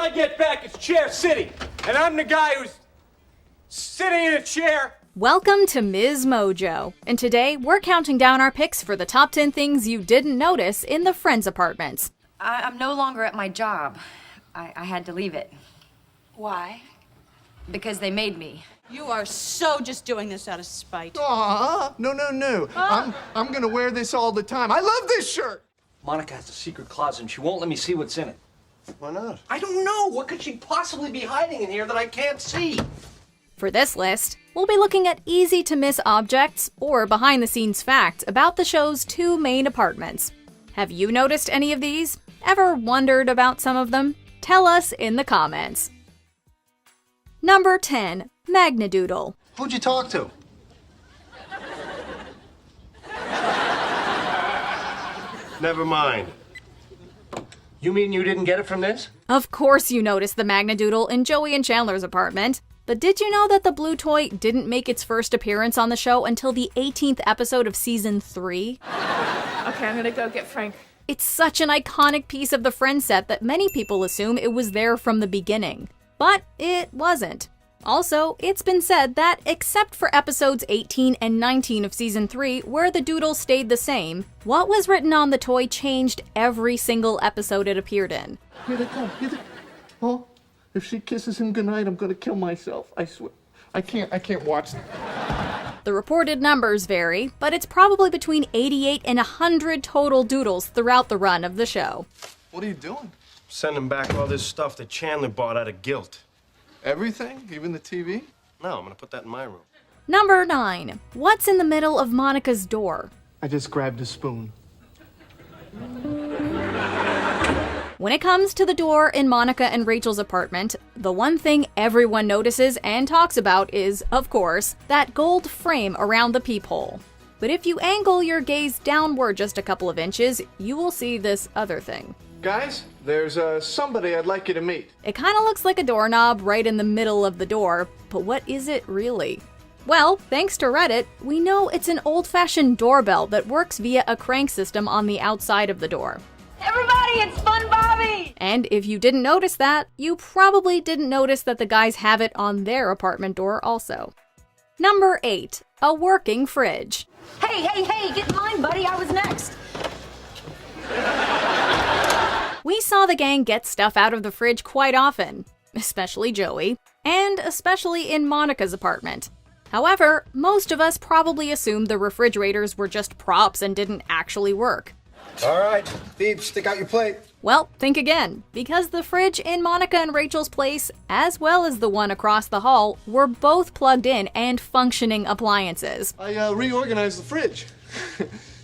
I get back, it's Chair City. And I'm the guy who's sitting in a chair. Welcome to Ms. Mojo, and today we're counting down our picks for the top 10 things you didn't notice in the Friends apartments. I'm no longer at my job. I had to leave it. Why? Because they made me. You are so just doing this out of spite. Aw, no. I'm gonna wear this all the time. I love this shirt. Monica has a secret closet and she won't let me see what's in it. Why not? I don't know. What could she possibly be hiding in here that I can't see? For this list, we'll be looking at easy-to-miss objects or behind-the-scenes facts about the show's two main apartments. Have you noticed any of these? Ever wondered about some of them? Tell us in the comments. Number 10. Magnadoodle. Who'd you talk to? Never mind. You mean you didn't get it from this? Of course you noticed the Magnadoodle in Joey and Chandler's apartment. But did you know that the blue toy didn't make its first appearance on the show until the 18th episode of season 3? Okay, I'm gonna go get Frank. It's such an iconic piece of the Friends set that many people assume it was there from the beginning. But it wasn't. Also, it's been said that except for episodes 18 and 19 of season 3, where the doodle stayed the same, what was written on the toy changed every single episode it appeared in. Here they come. Oh, if she kisses him goodnight, I'm gonna kill myself. I swear. I can't watch them. The reported numbers vary, but it's probably between 88 and 100 total doodles throughout the run of the show. What are you doing? Sending back all this stuff that Chandler bought out of guilt. Everything? Even the TV? No, I'm gonna put that in my room. Number 9. What's in the middle of Monica's door? I just grabbed a spoon. When it comes to the door in Monica and Rachel's apartment, the one thing everyone notices and talks about is, of course, that gold frame around the peephole. But if you angle your gaze downward just a couple of inches, you will see this other thing. Guys, there's somebody I'd like you to meet. It kind of looks like a doorknob right in the middle of the door, but what is it really? Well, thanks to Reddit, we know it's an old-fashioned doorbell that works via a crank system on the outside of the door. Everybody, it's Fun Bobby! And if you didn't notice that, you probably didn't notice that the guys have it on their apartment door also. Number 8. A working fridge. Hey, get in line, buddy. I was next. We saw the gang get stuff out of the fridge quite often, especially Joey, and especially in Monica's apartment. However, most of us probably assumed the refrigerators were just props and didn't actually work. All right, Phoebe, stick out your plate. Well, think again, because the fridge in Monica and Rachel's place, as well as the one across the hall, were both plugged in and functioning appliances. I reorganized the fridge.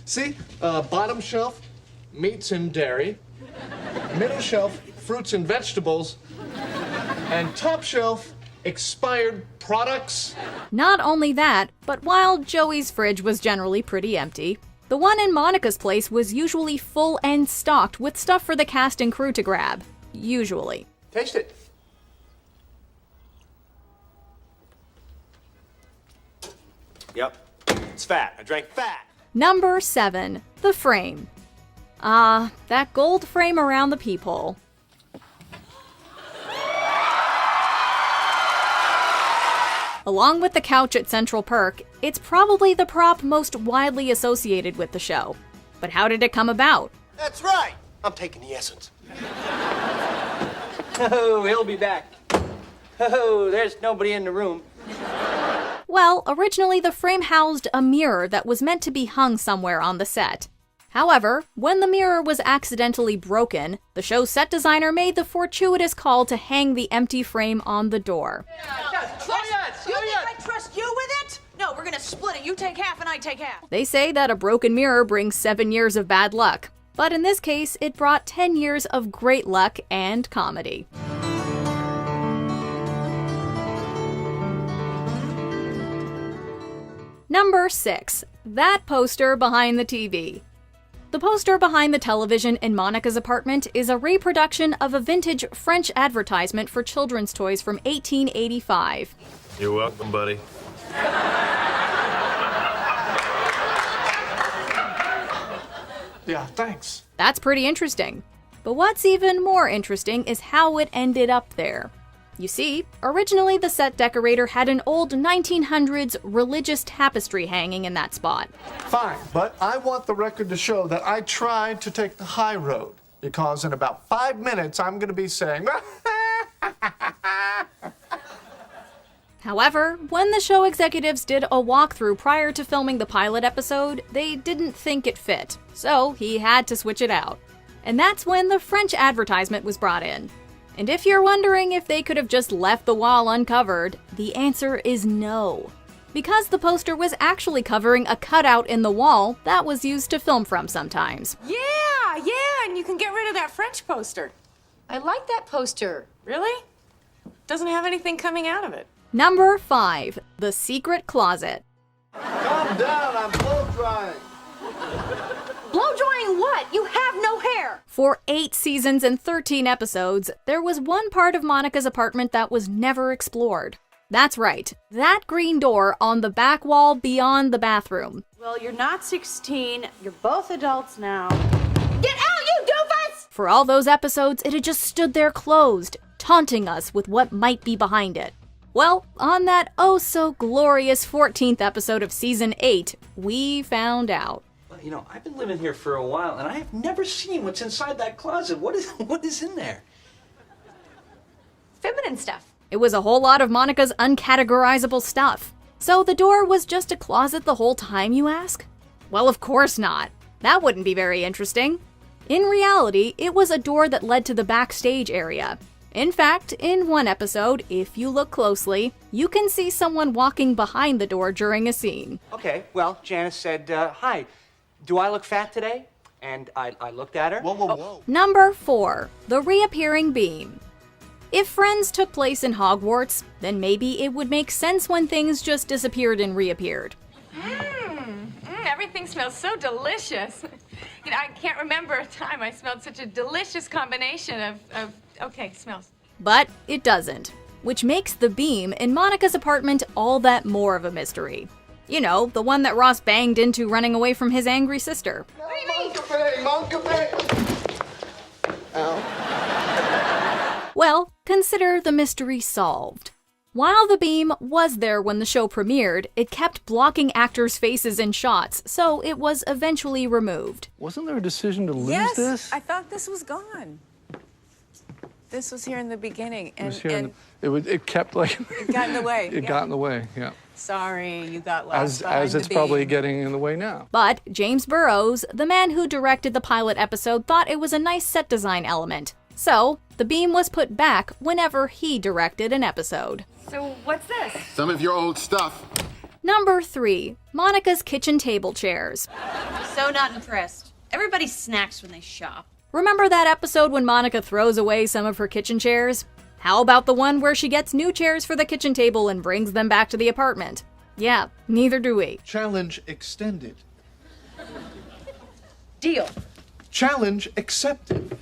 See, bottom shelf, meats and dairy. Middle shelf, fruits and vegetables. And top shelf, expired products. Not only that, but while Joey's fridge was generally pretty empty, the one in Monica's place was usually full and stocked with stuff for the cast and crew to grab. Usually. Taste it. Yep. It's fat. I drank fat. Number 7. The frame. That gold frame around the peephole. Along with the couch at Central Perk, it's probably the prop most widely associated with the show. But how did it come about? That's right. I'm taking the essence. Oh, he'll be back. Oh, there's nobody in the room. Well, originally the frame housed a mirror that was meant to be hung somewhere on the set. However, when the mirror was accidentally broken, the show's set designer made the fortuitous call to hang the empty frame on the door. You think I trust you with it? No, we're gonna split it. You take half and I take half. They say that a broken mirror brings 7 years of bad luck, but in this case, it brought 10 years of great luck and comedy. Number 6. That poster behind the TV. The poster behind the television in Monica's apartment is a reproduction of a vintage French advertisement for children's toys from 1885. You're welcome, buddy. Yeah, thanks. That's pretty interesting. But what's even more interesting is how it ended up there. You see, originally the set decorator had an old 1900s religious tapestry hanging in that spot. Fine, but I want the record to show that I tried to take the high road, because in about 5 minutes I'm going to be saying, However, when the show executives did a walkthrough prior to filming the pilot episode, they didn't think it fit, so he had to switch it out. And that's when the French advertisement was brought in. And if you're wondering if they could have just left the wall uncovered, the answer is no. Because the poster was actually covering a cutout in the wall that was used to film from sometimes. Yeah, and you can get rid of that French poster. I like that poster. Really? Doesn't have anything coming out of it. Number 5. The Secret Closet. calm down, I'm blow drying. Blow drying what? You have no hair. For 8 seasons and 13 episodes, there was one part of Monica's apartment that was never explored. That's right, that green door on the back wall beyond the bathroom. Well, you're not 16. You're both adults now. Get out, you doofus! For all those episodes, it had just stood there closed, taunting us with what might be behind it. Well, on that oh-so-glorious 14th episode of Season 8, we found out. Well, you know, I've been living here for a while, and I have never seen what's inside that closet. What is in there? Feminine stuff. It was a whole lot of Monica's uncategorizable stuff. So the door was just a closet the whole time, you ask? Well, of course not. That wouldn't be very interesting. In reality, it was a door that led to the backstage area. In fact, in one episode, if you look closely, you can see someone walking behind the door during a scene. Okay, well, Janice said, hi, do I look fat today? And I looked at her. Whoa. Number 4. The Reappearing Beam. If Friends took place in Hogwarts, then maybe it would make sense when things just disappeared and reappeared. Everything smells so delicious. You know, I can't remember a time I smelled such a delicious combination of smells. But it doesn't, which makes the beam in Monica's apartment all that more of a mystery. You know, the one that Ross banged into running away from his angry sister. Moncafe! Ow. Well, consider the mystery solved. While the beam was there when the show premiered, it kept blocking actors' faces in shots, so it was eventually removed. Wasn't there a decision to lose Yes, this? I thought this was gone. This was here in the beginning, and It kept like... it got in the way. It got in the way, yeah. Sorry, you got lost As it's probably getting in the way now. But James Burrows, the man who directed the pilot episode, thought it was a nice set design element. So, the beam was put back whenever he directed an episode. So what's this? Some of your old stuff. Number 3. Monica's kitchen table chairs. So not impressed. Everybody snacks when they shop. Remember that episode when Monica throws away some of her kitchen chairs? How about the one where she gets new chairs for the kitchen table and brings them back to the apartment? Yeah, neither do we. Challenge extended. Deal. Challenge accepted.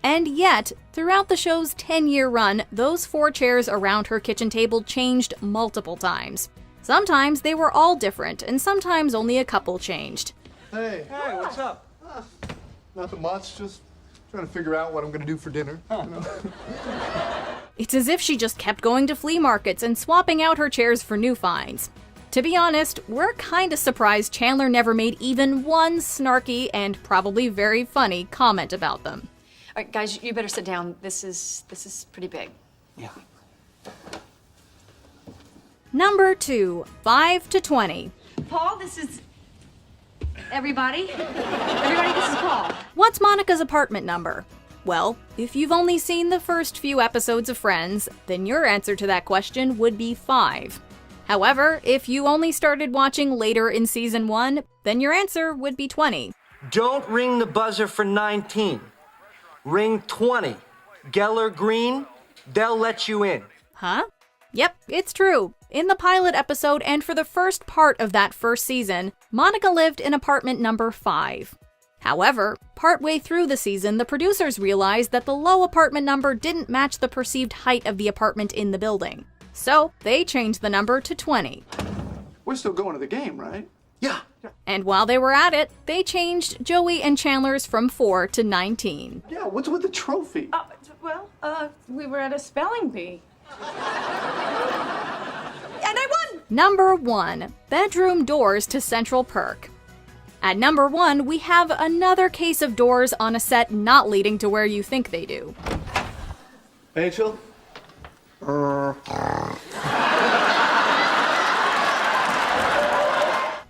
And yet, throughout the show's 10-year run, those 4 chairs around her kitchen table changed multiple times. Sometimes they were all different, and sometimes only a couple changed. Hey, What's up? nothing much, just trying to figure out what I'm gonna do for dinner. You know? It's as if she just kept going to flea markets and swapping out her chairs for new finds. To be honest, we're kinda surprised Chandler never made even one snarky and probably very funny comment about them. All right, guys, you better sit down. This is pretty big. Yeah. Number 2, 5 to 20. Paul, this is everybody. Everybody, this is Paul. What's Monica's apartment number? Well, if you've only seen the first few episodes of Friends, then your answer to that question would be 5. However, if you only started watching later in season 1, then your answer would be 20. Don't ring the buzzer for 19. Ring 20. Geller Green, they'll let you in. Huh? Yep, it's true. In the pilot episode and for the first part of that first season, Monica lived in apartment number 5. However, partway through the season, the producers realized that the low apartment number didn't match the perceived height of the apartment in the building. So, they changed the number to 20. We're still going to the game, right? Yeah, And while they were at it, they changed Joey and Chandler's from 4 to 19. Yeah, what's with the trophy? We were at a spelling bee. And I won! Number 1. Bedroom doors to Central Perk. At number 1, we have another case of doors on a set not leading to where you think they do. Rachel?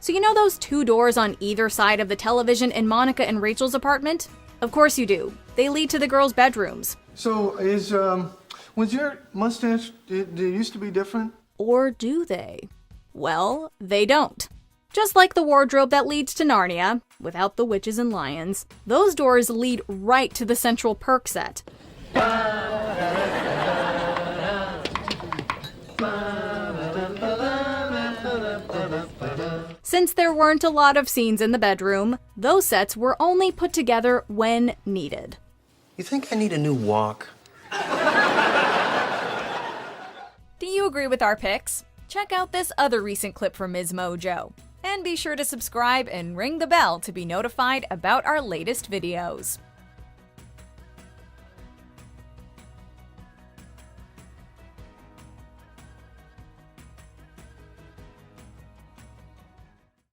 So you know those 2 doors on either side of the television in Monica and Rachel's apartment? Of course you do. They lead to the girls' bedrooms. So was your mustache, it used to be different? Or do they? Well, they don't. Just like the wardrobe that leads to Narnia, without the witches and lions, those doors lead right to the Central Perk set. Since there weren't a lot of scenes in the bedroom, those sets were only put together when needed. You think I need a new walk? Do you agree with our picks? Check out this other recent clip from Ms. Mojo. And be sure to subscribe and ring the bell to be notified about our latest videos.